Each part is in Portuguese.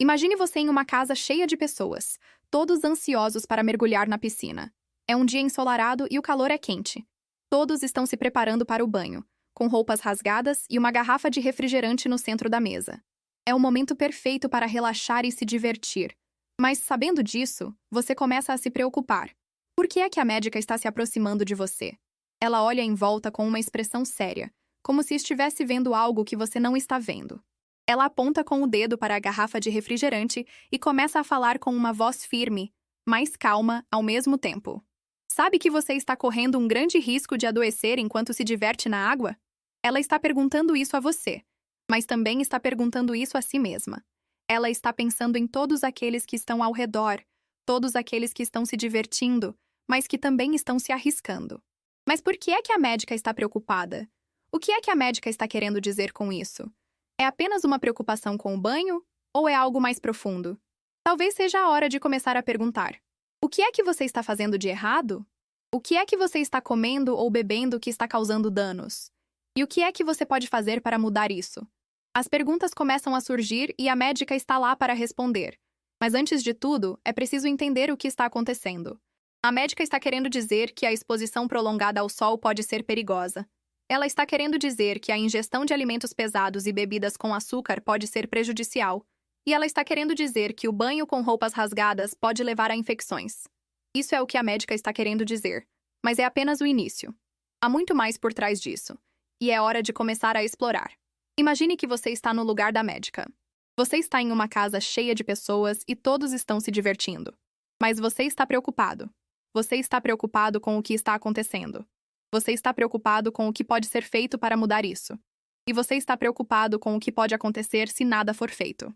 Imagine você em uma casa cheia de pessoas, todos ansiosos para mergulhar na piscina. É um dia ensolarado e o calor é quente. Todos estão se preparando para o banho, com roupas rasgadas e uma garrafa de refrigerante no centro da mesa. É o momento perfeito para relaxar e se divertir. Mas, sabendo disso, você começa a se preocupar. Por que é que a médica está se aproximando de você? Ela olha em volta com uma expressão séria, como se estivesse vendo algo que você não está vendo. Ela aponta com o dedo para a garrafa de refrigerante e começa a falar com uma voz firme, mas calma ao mesmo tempo. Sabe que você está correndo um grande risco de adoecer enquanto se diverte na água? Ela está perguntando isso a você, mas também está perguntando isso a si mesma. Ela está pensando em todos aqueles que estão ao redor, todos aqueles que estão se divertindo, mas que também estão se arriscando. Mas por que é que a médica está preocupada? O que é que a médica está querendo dizer com isso? É apenas uma preocupação com o banho? Ou é algo mais profundo? Talvez seja a hora de começar a perguntar: o que é que você está fazendo de errado? O que é que você está comendo ou bebendo que está causando danos? E o que é que você pode fazer para mudar isso? As perguntas começam a surgir e a médica está lá para responder. Mas antes de tudo, é preciso entender o que está acontecendo. A médica está querendo dizer que a exposição prolongada ao sol pode ser perigosa. Ela está querendo dizer que a ingestão de alimentos pesados e bebidas com açúcar pode ser prejudicial. E ela está querendo dizer que o banho com roupas rasgadas pode levar a infecções. Isso é o que a médica está querendo dizer. Mas é apenas o início. Há muito mais por trás disso. E é hora de começar a explorar. Imagine que você está no lugar da médica. Você está em uma casa cheia de pessoas e todos estão se divertindo. Mas você está preocupado. Você está preocupado com o que está acontecendo. Você está preocupado com o que pode ser feito para mudar isso. E você está preocupado com o que pode acontecer se nada for feito.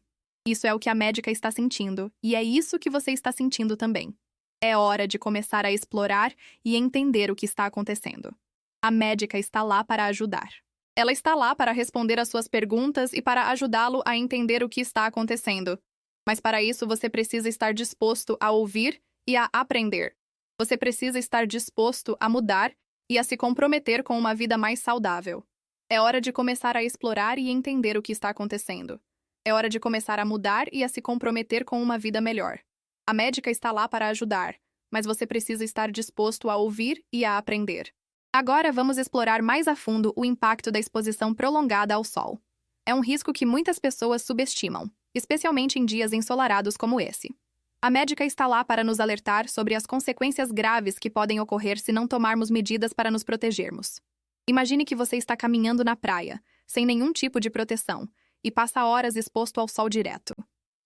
Isso é o que a médica está sentindo, e é isso que você está sentindo também. É hora de começar a explorar e entender o que está acontecendo. A médica está lá para ajudar. Ela está lá para responder às suas perguntas e para ajudá-lo a entender o que está acontecendo. Mas para isso você precisa estar disposto a ouvir e a aprender. Você precisa estar disposto a mudar e a se comprometer com uma vida mais saudável. É hora de começar a explorar e entender o que está acontecendo. É hora de começar a mudar e a se comprometer com uma vida melhor. A médica está lá para ajudar, mas você precisa estar disposto a ouvir e a aprender. Agora vamos explorar mais a fundo o impacto da exposição prolongada ao sol. É um risco que muitas pessoas subestimam, especialmente em dias ensolarados como esse. A médica está lá para nos alertar sobre as consequências graves que podem ocorrer se não tomarmos medidas para nos protegermos. Imagine que você está caminhando na praia, sem nenhum tipo de proteção, e passa horas exposto ao sol direto.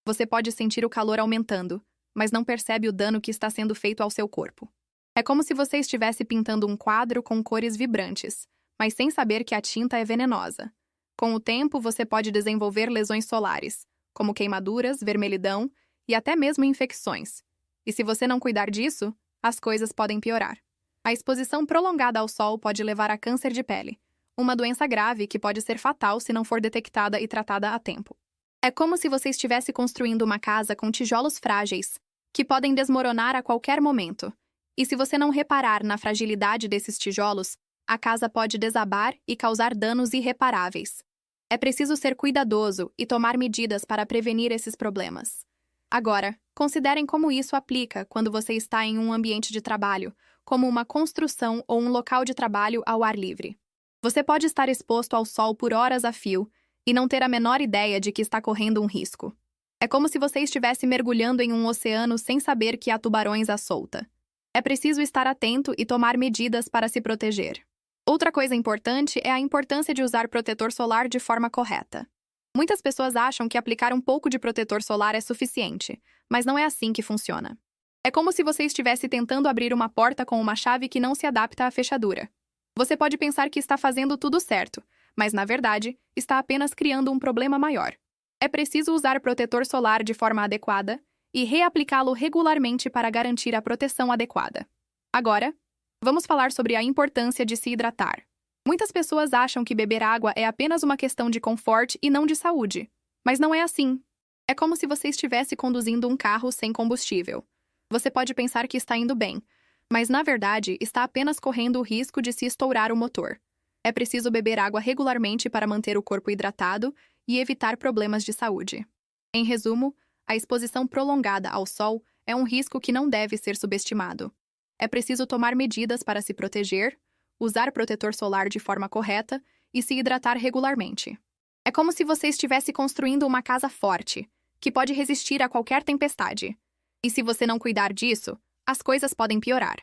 Você pode sentir o calor aumentando, mas não percebe o dano que está sendo feito ao seu corpo. É como se você estivesse pintando um quadro com cores vibrantes, mas sem saber que a tinta é venenosa. Com o tempo, você pode desenvolver lesões solares, como queimaduras, vermelhidão e até mesmo infecções. E se você não cuidar disso, as coisas podem piorar. A exposição prolongada ao sol pode levar a câncer de pele, uma doença grave que pode ser fatal se não for detectada e tratada a tempo. É como se você estivesse construindo uma casa com tijolos frágeis, que podem desmoronar a qualquer momento. E se você não reparar na fragilidade desses tijolos, a casa pode desabar e causar danos irreparáveis. É preciso ser cuidadoso e tomar medidas para prevenir esses problemas. Agora, considerem como isso aplica quando você está em um ambiente de trabalho, como uma construção ou um local de trabalho ao ar livre. Você pode estar exposto ao sol por horas a fio e não ter a menor ideia de que está correndo um risco. É como se você estivesse mergulhando em um oceano sem saber que há tubarões à solta. É preciso estar atento e tomar medidas para se proteger. Outra coisa importante é a importância de usar protetor solar de forma correta. Muitas pessoas acham que aplicar um pouco de protetor solar é suficiente, mas não é assim que funciona. É como se você estivesse tentando abrir uma porta com uma chave que não se adapta à fechadura. Você pode pensar que está fazendo tudo certo, mas na verdade, está apenas criando um problema maior. É preciso usar protetor solar de forma adequada e reaplicá-lo regularmente para garantir a proteção adequada. Agora, vamos falar sobre a importância de se hidratar. Muitas pessoas acham que beber água é apenas uma questão de conforto e não de saúde. Mas não é assim. É como se você estivesse conduzindo um carro sem combustível. Você pode pensar que está indo bem, mas na verdade está apenas correndo o risco de se estourar o motor. É preciso beber água regularmente para manter o corpo hidratado e evitar problemas de saúde. Em resumo, a exposição prolongada ao sol é um risco que não deve ser subestimado. É preciso tomar medidas para se proteger, usar protetor solar de forma correta e se hidratar regularmente. É como se você estivesse construindo uma casa forte, que pode resistir a qualquer tempestade. E se você não cuidar disso, as coisas podem piorar.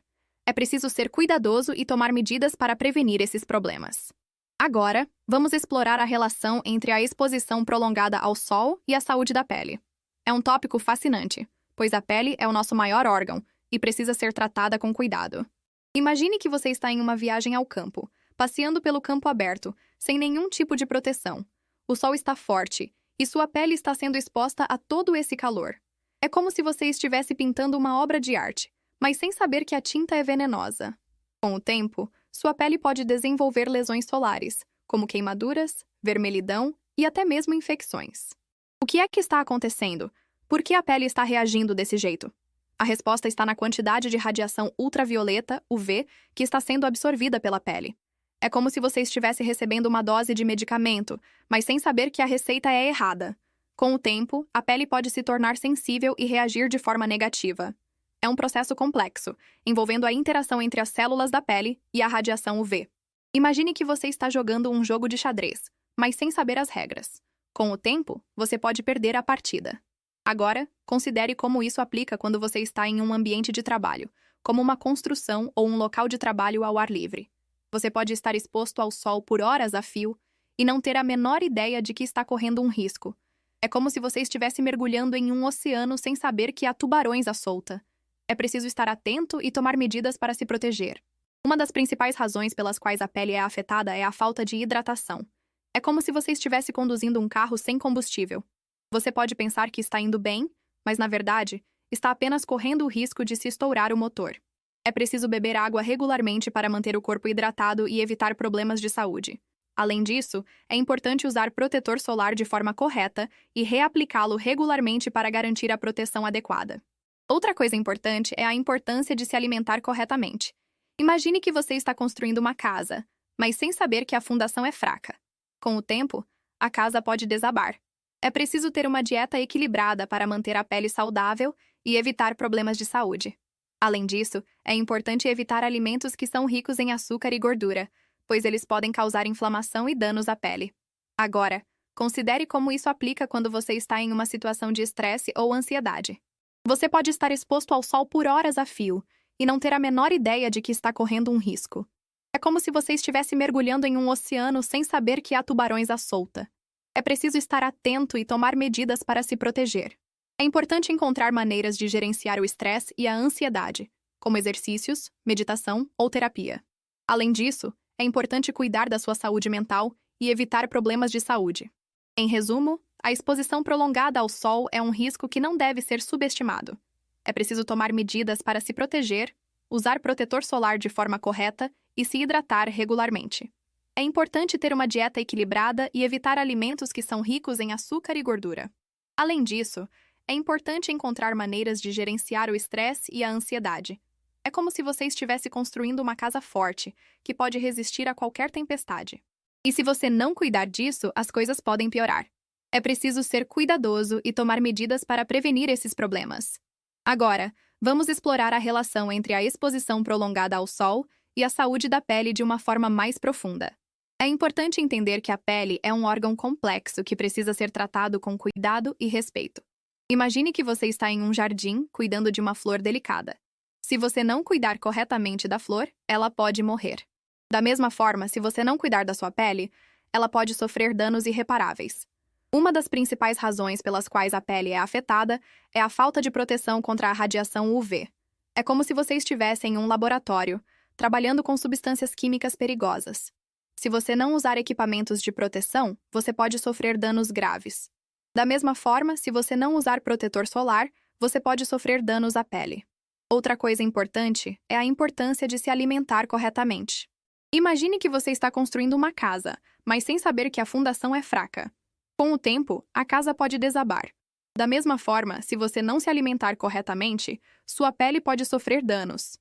É preciso ser cuidadoso e tomar medidas para prevenir esses problemas. Agora, vamos explorar a relação entre a exposição prolongada ao sol e a saúde da pele. É um tópico fascinante, pois a pele é o nosso maior órgão e precisa ser tratada com cuidado. Imagine que você está em uma viagem ao campo, passeando pelo campo aberto, sem nenhum tipo de proteção. O sol está forte e sua pele está sendo exposta a todo esse calor. É como se você estivesse pintando uma obra de arte, mas sem saber que a tinta é venenosa. Com o tempo, sua pele pode desenvolver lesões solares, como queimaduras, vermelhidão e até mesmo infecções. O que é que está acontecendo? Por que a pele está reagindo desse jeito? A resposta está na quantidade de radiação ultravioleta, UV, que está sendo absorvida pela pele. É como se você estivesse recebendo uma dose de medicamento, mas sem saber que a receita é errada. Com o tempo, a pele pode se tornar sensível e reagir de forma negativa. É um processo complexo, envolvendo a interação entre as células da pele e a radiação UV. Imagine que você está jogando um jogo de xadrez, mas sem saber as regras. Com o tempo, você pode perder a partida. Agora, considere como isso aplica quando você está em um ambiente de trabalho, como uma construção ou um local de trabalho ao ar livre. Você pode estar exposto ao sol por horas a fio e não ter a menor ideia de que está correndo um risco. É como se você estivesse mergulhando em um oceano sem saber que há tubarões à solta. É preciso estar atento e tomar medidas para se proteger. Uma das principais razões pelas quais a pele é afetada é a falta de hidratação. É como se você estivesse conduzindo um carro sem combustível. Você pode pensar que está indo bem, mas na verdade, está apenas correndo o risco de se estourar o motor. É preciso beber água regularmente para manter o corpo hidratado e evitar problemas de saúde. Além disso, é importante usar protetor solar de forma correta e reaplicá-lo regularmente para garantir a proteção adequada. Outra coisa importante é a importância de se alimentar corretamente. Imagine que você está construindo uma casa, mas sem saber que a fundação é fraca. Com o tempo, a casa pode desabar. É preciso ter uma dieta equilibrada para manter a pele saudável e evitar problemas de saúde. Além disso, é importante evitar alimentos que são ricos em açúcar e gordura, pois eles podem causar inflamação e danos à pele. Agora, considere como isso aplica quando você está em uma situação de estresse ou ansiedade. Você pode estar exposto ao sol por horas a fio e não ter a menor ideia de que está correndo um risco. É como se você estivesse mergulhando em um oceano sem saber que há tubarões à solta. É preciso estar atento e tomar medidas para se proteger. É importante encontrar maneiras de gerenciar o estresse e a ansiedade, como exercícios, meditação ou terapia. Além disso, é importante cuidar da sua saúde mental e evitar problemas de saúde. Em resumo, a exposição prolongada ao sol é um risco que não deve ser subestimado. É preciso tomar medidas para se proteger, usar protetor solar de forma correta e se hidratar regularmente. É importante ter uma dieta equilibrada e evitar alimentos que são ricos em açúcar e gordura. Além disso, é importante encontrar maneiras de gerenciar o estresse e a ansiedade. É como se você estivesse construindo uma casa forte, que pode resistir a qualquer tempestade. E se você não cuidar disso, as coisas podem piorar. É preciso ser cuidadoso e tomar medidas para prevenir esses problemas. Agora, vamos explorar a relação entre a exposição prolongada ao sol e a saúde da pele de uma forma mais profunda. É importante entender que a pele é um órgão complexo que precisa ser tratado com cuidado e respeito. Imagine que você está em um jardim cuidando de uma flor delicada. Se você não cuidar corretamente da flor, ela pode morrer. Da mesma forma, se você não cuidar da sua pele, ela pode sofrer danos irreparáveis. Uma das principais razões pelas quais a pele é afetada é a falta de proteção contra a radiação UV. É como se você estivesse em um laboratório, trabalhando com substâncias químicas perigosas. Se você não usar equipamentos de proteção, você pode sofrer danos graves. Da mesma forma, se você não usar protetor solar, você pode sofrer danos à pele. Outra coisa importante é a importância de se alimentar corretamente. Imagine que você está construindo uma casa, mas sem saber que a fundação é fraca. Com o tempo, a casa pode desabar. Da mesma forma, se você não se alimentar corretamente, sua pele pode sofrer danos.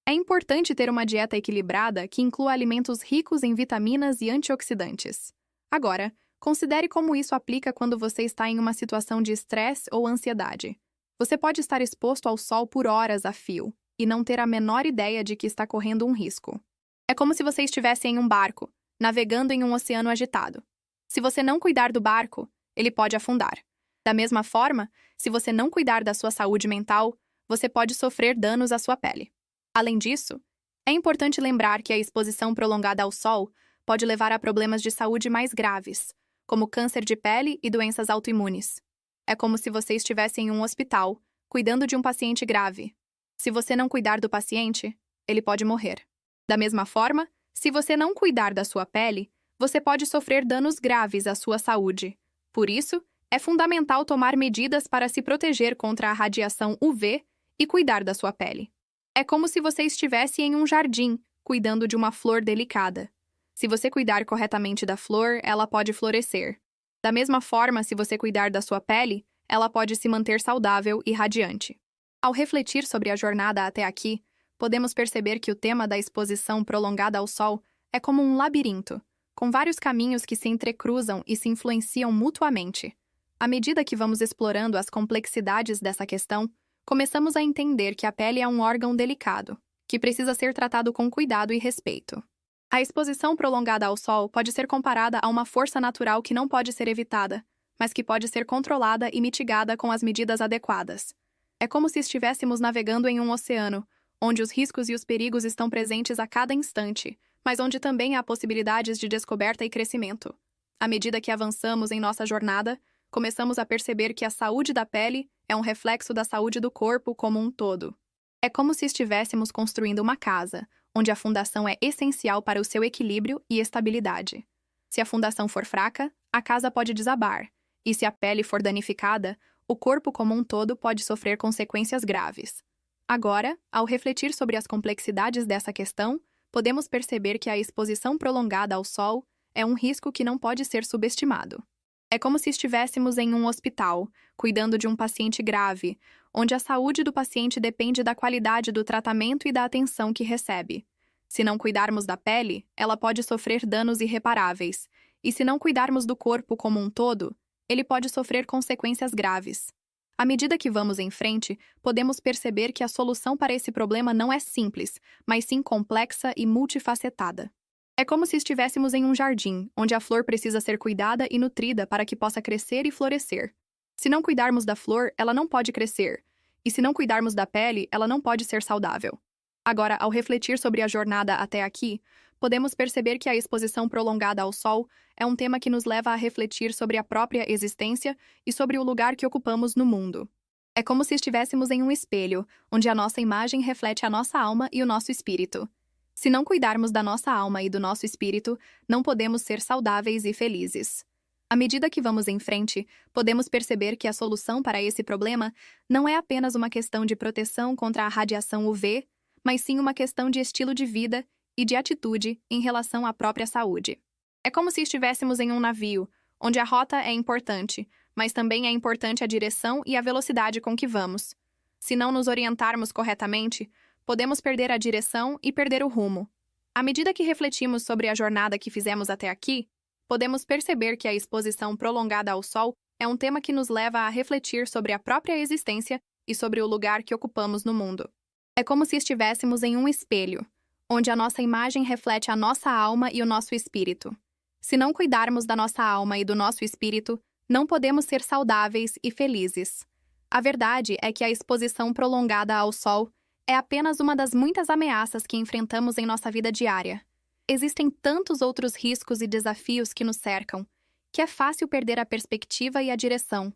É importante ter uma dieta equilibrada que inclua alimentos ricos em vitaminas e antioxidantes. Agora, Considere como isso aplica quando você está em uma situação de estresse ou ansiedade. Você pode estar exposto ao sol por horas a fio e não ter a menor ideia de que está correndo um risco. É como se você estivesse em um barco, navegando em um oceano agitado. Se você não cuidar do barco, ele pode afundar. Da mesma forma, se você não cuidar da sua saúde mental, você pode sofrer danos à sua pele. Além disso, é importante lembrar que a exposição prolongada ao sol pode levar a problemas de saúde mais graves, como câncer de pele e doenças autoimunes. É como se você estivesse em um hospital, cuidando de um paciente grave. Se você não cuidar do paciente, ele pode morrer. Da mesma forma, se você não cuidar da sua pele, você pode sofrer danos graves à sua saúde. Por isso, é fundamental tomar medidas para se proteger contra a radiação UV e cuidar da sua pele. É como se você estivesse em um jardim, cuidando de uma flor delicada. Se você cuidar corretamente da flor, ela pode florescer. Da mesma forma, se você cuidar da sua pele, ela pode se manter saudável e radiante. Ao refletir sobre a jornada até aqui, podemos perceber que o tema da exposição prolongada ao sol é como um labirinto, com vários caminhos que se entrecruzam e se influenciam mutuamente. À medida que vamos explorando as complexidades dessa questão, começamos a entender que a pele é um órgão delicado, que precisa ser tratado com cuidado e respeito. A exposição prolongada ao sol pode ser comparada a uma força natural que não pode ser evitada, mas que pode ser controlada e mitigada com as medidas adequadas. É como se estivéssemos navegando em um oceano, onde os riscos e os perigos estão presentes a cada instante, mas onde também há possibilidades de descoberta e crescimento. À medida que avançamos em nossa jornada, começamos a perceber que a saúde da pele é um reflexo da saúde do corpo como um todo. É como se estivéssemos construindo uma casa, onde a fundação é essencial para o seu equilíbrio e estabilidade. Se a fundação for fraca, a casa pode desabar, e se a pele for danificada, o corpo como um todo pode sofrer consequências graves. Agora, ao refletir sobre as complexidades dessa questão, podemos perceber que a exposição prolongada ao sol é um risco que não pode ser subestimado. É como se estivéssemos em um hospital, cuidando de um paciente grave, onde a saúde do paciente depende da qualidade do tratamento e da atenção que recebe. Se não cuidarmos da pele, ela pode sofrer danos irreparáveis, e se não cuidarmos do corpo como um todo, ele pode sofrer consequências graves. À medida que vamos em frente, podemos perceber que a solução para esse problema não é simples, mas sim complexa e multifacetada. É como se estivéssemos em um jardim, onde a flor precisa ser cuidada e nutrida para que possa crescer e florescer. Se não cuidarmos da flor, ela não pode crescer, e se não cuidarmos da pele, ela não pode ser saudável. Agora, ao refletir sobre a jornada até aqui, podemos perceber que a exposição prolongada ao sol é um tema que nos leva a refletir sobre a própria existência e sobre o lugar que ocupamos no mundo. É como se estivéssemos em um espelho, onde a nossa imagem reflete a nossa alma e o nosso espírito. Se não cuidarmos da nossa alma e do nosso espírito, não podemos ser saudáveis e felizes. À medida que vamos em frente, podemos perceber que a solução para esse problema não é apenas uma questão de proteção contra a radiação UV, mas sim uma questão de estilo de vida e de atitude em relação à própria saúde. É como se estivéssemos em um navio, onde a rota é importante, mas também é importante a direção e a velocidade com que vamos. Se não nos orientarmos corretamente, podemos perder a direção e perder o rumo. À medida que refletimos sobre a jornada que fizemos até aqui, podemos perceber que a exposição prolongada ao sol é um tema que nos leva a refletir sobre a própria existência e sobre o lugar que ocupamos no mundo. É como se estivéssemos em um espelho, onde a nossa imagem reflete a nossa alma e o nosso espírito. Se não cuidarmos da nossa alma e do nosso espírito, não podemos ser saudáveis e felizes. A verdade é que a exposição prolongada ao sol é apenas uma das muitas ameaças que enfrentamos em nossa vida diária. Existem tantos outros riscos e desafios que nos cercam, que é fácil perder a perspectiva e a direção.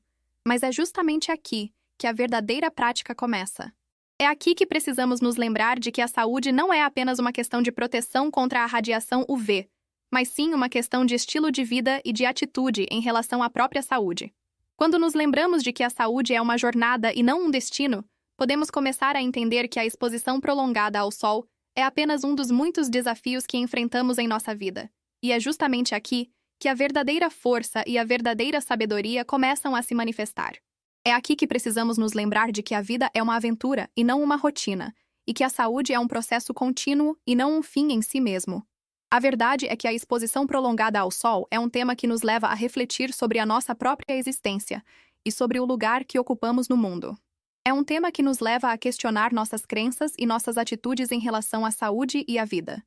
Mas é justamente aqui que a verdadeira prática começa. É aqui que precisamos nos lembrar de que a saúde não é apenas uma questão de proteção contra a radiação UV, mas sim uma questão de estilo de vida e de atitude em relação à própria saúde. Quando nos lembramos de que a saúde é uma jornada e não um destino, podemos começar a entender que a exposição prolongada ao sol é apenas um dos muitos desafios que enfrentamos em nossa vida. E é justamente aqui que a verdadeira força e a verdadeira sabedoria começam a se manifestar. É aqui que precisamos nos lembrar de que a vida é uma aventura e não uma rotina, e que a saúde é um processo contínuo e não um fim em si mesmo. A verdade é que a exposição prolongada ao sol é um tema que nos leva a refletir sobre a nossa própria existência e sobre o lugar que ocupamos no mundo. É um tema que nos leva a questionar nossas crenças e nossas atitudes em relação à saúde e à vida.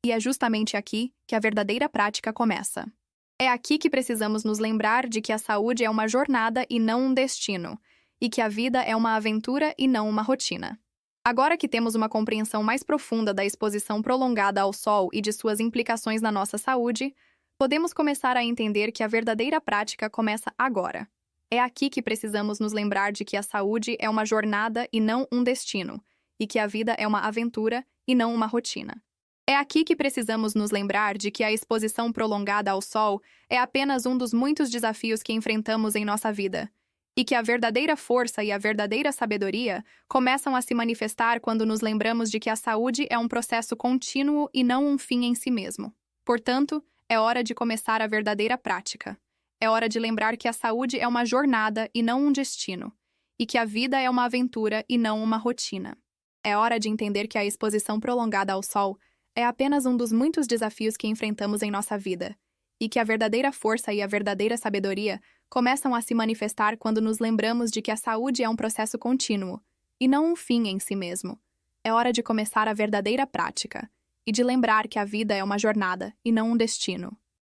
E é justamente aqui que a verdadeira prática começa. É aqui que precisamos nos lembrar de que a saúde é uma jornada e não um destino, e que a vida é uma aventura e não uma rotina. Agora que temos uma compreensão mais profunda da exposição prolongada ao sol e de suas implicações na nossa saúde, podemos começar a entender que a verdadeira prática começa agora. É aqui que precisamos nos lembrar de que a saúde é uma jornada e não um destino, e que a vida é uma aventura e não uma rotina. É aqui que precisamos nos lembrar de que a exposição prolongada ao sol é apenas um dos muitos desafios que enfrentamos em nossa vida, e que a verdadeira força e a verdadeira sabedoria começam a se manifestar quando nos lembramos de que a saúde é um processo contínuo e não um fim em si mesmo. Portanto, é hora de começar a verdadeira prática. É hora de lembrar que a saúde é uma jornada e não um destino, e que a vida é uma aventura e não uma rotina. É hora de entender que a exposição prolongada ao sol é apenas um dos muitos desafios que enfrentamos em nossa vida, e que a verdadeira força e a verdadeira sabedoria começam a se manifestar quando nos lembramos de que a saúde é um processo contínuo, e não um fim em si mesmo. É hora de começar a verdadeira prática, e de lembrar que a vida é uma jornada e não um destino.